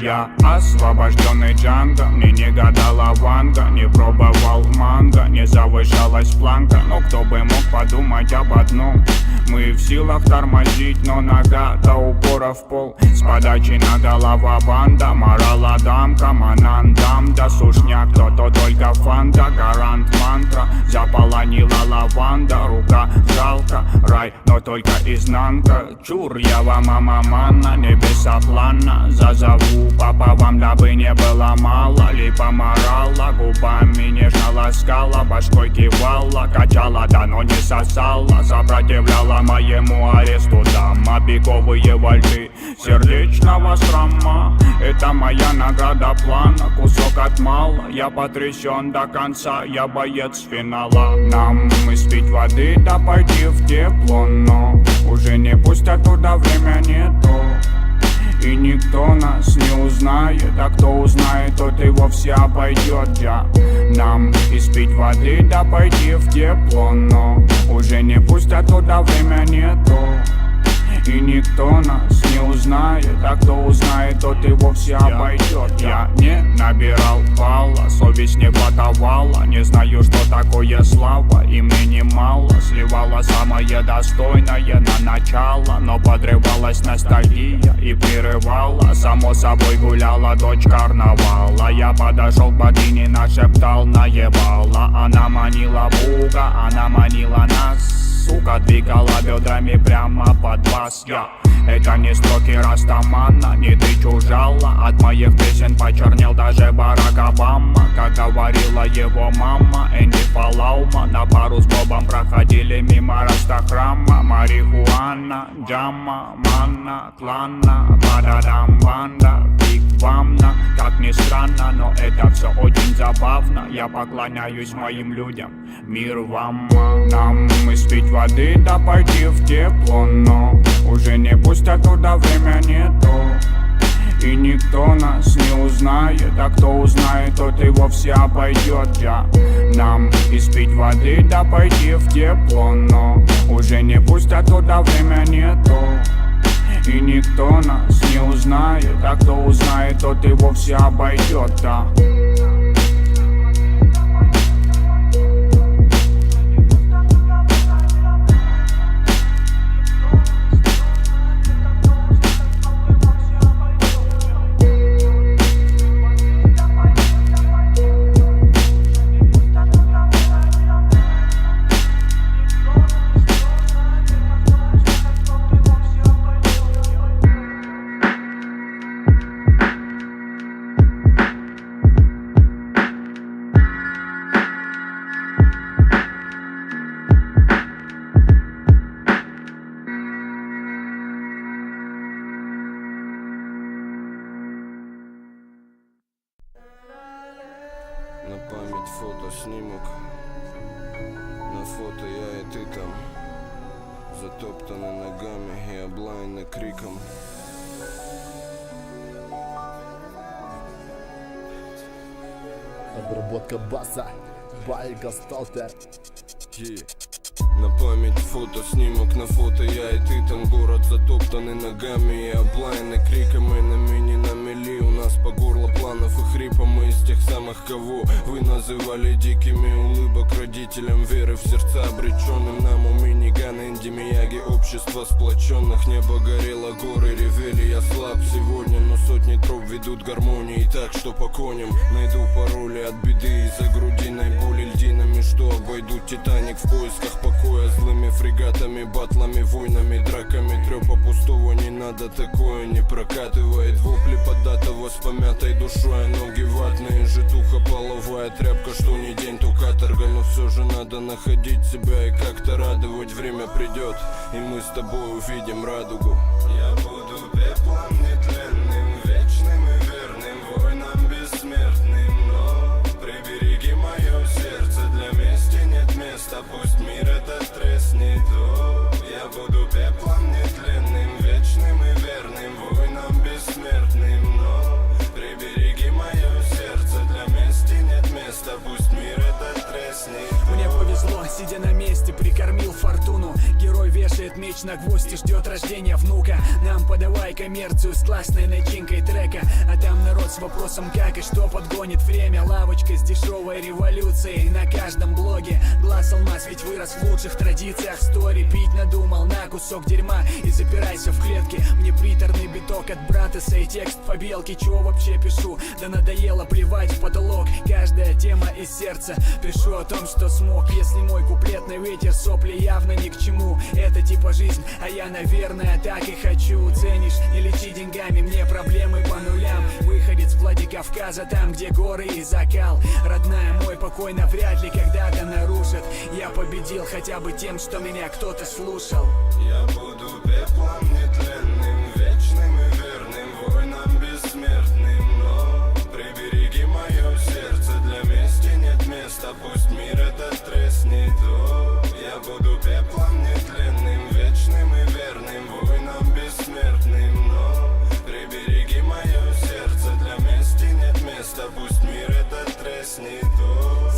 Я освобожденный Джанго, мне не гадала Ванга, не пробовал манго, не завышалась планка. Но кто бы мог подумать об одном: мы в силах тормозить, но нога до упора в пол. С подачи на голова банда, морала дамка, манандам, да сушняк, кто-то только фанта, гарант мантра. Заполонила лаванда, рука жалко, рай, но только изнанка. Чур, я вам мама манна, небеса плана, зазову папа вам, дабы не было мало. Липа морала, губами нежно ласкала, башкой кивала, качала, да но не сосала. Сопротивляла моему аресту дама, пиковые вольты сердечного срама. Это моя награда плана, кусок от мала. Я потрясен до конца, я боец финала. Нам испить воды, да пойти в тепло, но уже не пустят туда, время не то. И никто нас не узнает, а кто узнает, тот и вовсе обойдет. Нам испить воды, да пойти в тепло, но уже не пустят туда, время не то. И никто нас не узнает, а кто узнает, тот и вовсе обойдет. Я не набирал балла, совесть не хватовала. Не знаю, что такое слава, и мне немало. Сливала самое достойное на начало, но подрывалась ностальгия и прерывала. Само собой гуляла дочь карнавала. Я подошел к богине, нашептал, наебала. Она манила Бога, она манила нас. Сука, двигала бедрами прямо под вас. Это не строки Растамана, не ты чужала. От моих песен почернел даже Барак Обама. Как говорила его мама, Энди Палаума. На пару с Бобом проходили мимо Растахрама. Марихуана, джама, манна, клана, бададам, банда, биг вамна. Как ни странно, но это все очень забавно. Я поклоняюсь моим людям, мир вам. Нам испить воды, да пойти в тепло, но уже не пустят туда, время не то. И никто нас не узнает, а кто узнает, тот и вовсе обойдет. Нам испить воды, да пойти в тепло, но уже не пустят туда, время не то. И никто нас не узнает, а кто узнает, тот и вовсе обойдет. На память фотоснимок. На фото я и ты там, затоптаны ногами и облаяны криком. Обработка баса, Байка Сталтер. На память фотоснимок, на фото я и ты там. Город затоптанный ногами и облаяны криком. И на мини на мели у нас по горло планов и хрипа. Мы из тех самых, кого вы называли дикими. Улыбок родителям, веры в сердца обреченным. Нам у минигана Инди Мияги, общество сплоченных. Небо горело, горы ревели, я слаб сегодня, но сотни троп ведут гармонии. Так что по коням найду пароли от беды. Из-за грудиной боли льдинами, что обойдут Титаник в поисках покоя. Злыми фрегатами, батлами, войнами, драками. Трёпа пустого не надо, такое не прокатывает. Вопли податого с помятой душой, а ноги ватные. Житуха половая тряпка, что не день, то каторга. Но все же надо находить себя и как-то радовать. Время придет, и мы с тобой увидим радугу. Я буду пеплом нетленным, вечным и верным, воинам бессмертным. Но прибереги мое сердце, для мести нет места. Пусть мир этот треснет. О, я буду пеплом нетленным, вечным и верным, воинам бессмертным. Но прибереги мое сердце, для мести нет места. Пусть мир этот треснет. Мне повезло, сидя на месте, прикормил фортуну. Герой вешает ставит меч на гвоздь и ждет рождения внука. Нам подавай коммерцию с классной начинкой трека, а там народ с вопросом как и что подгонит время. Лавочка с дешевой революцией на каждом блоге. Глаз алмаз ведь вырос в лучших традициях стори. Пить надумал на кусок дерьма и запирайся в клетке. Мне приторный биток от Братеса и текст по белке. Чего вообще пишу? Да надоело плевать в потолок. Каждая тема из сердца. Пишу о том, что смог. Если мой куплетный ветер сопли явно ни к чему. Это типа жизнь, а я, наверное, так и хочу. Ценишь, не лечи деньгами, мне проблемы по нулям. Выходец Владикавказа, там, где горы и закал. Родная, мой покой навряд ли когда-то нарушит. Я победил хотя бы тем, что меня кто-то слушал. Я буду пеплом нетленным, вечным и верным, воинам бессмертным. Но прибереги мое сердце, для мести нет места, пусть мир этот треснет. О, я буду пеплом нетленным, вечным и верным, воинам бессмертным. Но прибереги мое сердце, для мести нет места, пусть мир этот треснет.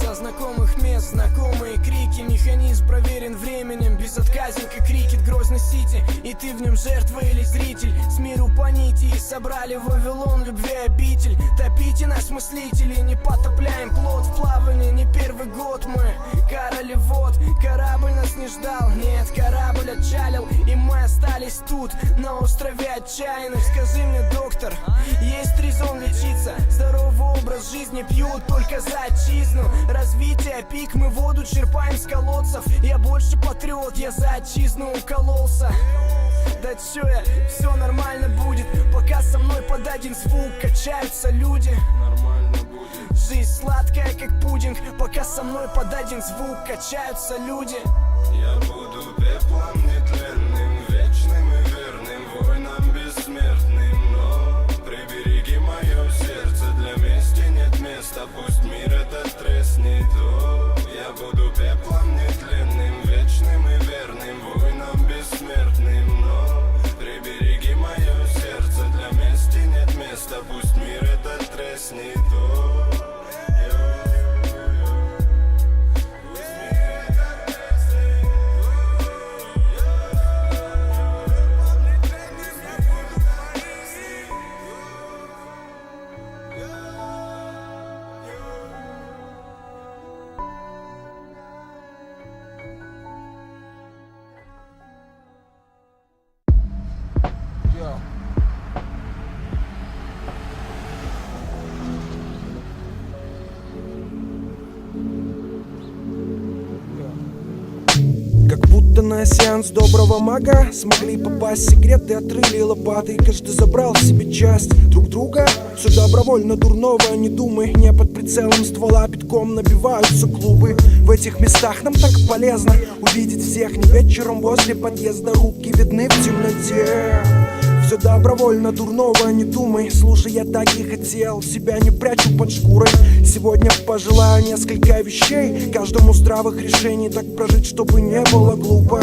Со знакомых мест знакомые крики. Механизм проверен временем. Безотказненько крикет Грозный-Сити. И ты в нем жертва или зритель. С миру по нити и собрали Вавилон любви обитель. Топите нас, мыслители, не потопляем плот в плавании. Не первый год мы короли вод. Корабль нас не ждал, нет, корабль отчалил. И мы остались тут, на острове отчаянных. Скажи мне, доктор, есть резон лечиться? Здоровый образ жизни пьют только за отчизну. Развитие, пик, мы воду черпаем с колодцев. Я больше патриот, я за отчизну укололся. Да чё я, все нормально будет, пока со мной под один звук качаются люди. Нормально будет. Жизнь сладкая, как пудинг, пока со мной под один звук качаются люди. Я буду пеплом нетленным, вечным и верным, воинам бессмертным. Но прибереги мое сердце, для мести нет места, пусть мир этот треснет. О, я буду пеплом нетленным, вечным и верным, воинам бессмертным. Но прибереги мое сердце, для мести нет места, пусть мир этот треснет. О, Как будто на сеанс доброго мага смогли попасть секреты, отрыли лопаты. Каждый забрал себе часть друг друга. Все добровольно дурного, не думай. Не под прицелом ствола битком набиваются клубы. В этих местах нам так полезно увидеть всех не вечером возле подъезда. Руки видны в темноте. Все добровольно дурного, не думай. Слушай, я так и хотел, себя не прячу под шкурой. Сегодня пожелаю несколько вещей. Каждому здравых решений так прожить, чтобы не было глупо.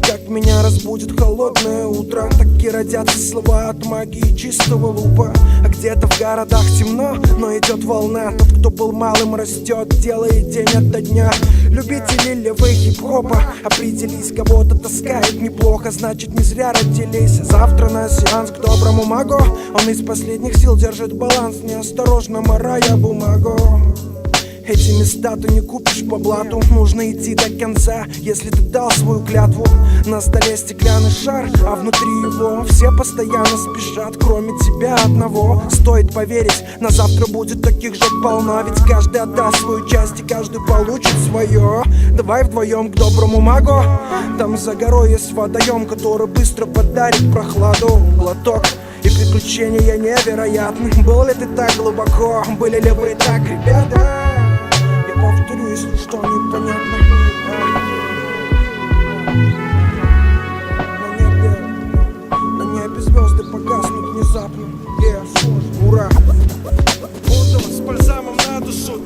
Как меня разбудит холодное утро, так и родятся слова от магии чистого лупа. А где-то в городах темно, но идет волна. Тот, кто был малым, растет, делает день ото дня. Любители левы хип-хопа, определись, кого-то таскает неплохо, значит не зря родились. Завтра на сеанс к доброму магу, он из последних сил держит баланс, неосторожно морая бумагу. Эти места ты не купишь по блату, нужно идти до конца, если ты дал свою клятву. На столе стеклянный шар, а внутри его все постоянно спешат, кроме тебя одного. Стоит поверить, на завтра будет таких же полно, ведь каждый отдаст свою часть и каждый получит свое. Давай вдвоем к доброму магу, там за горой есть водоем, который быстро подарит прохладу. Глоток и приключения невероятны. Был ли ты так глубоко, были ли вы так, ребята? Повторю, если что непонятно. На небе звезды погаснут внезапно. Ура! Будто с бальзамом на душу.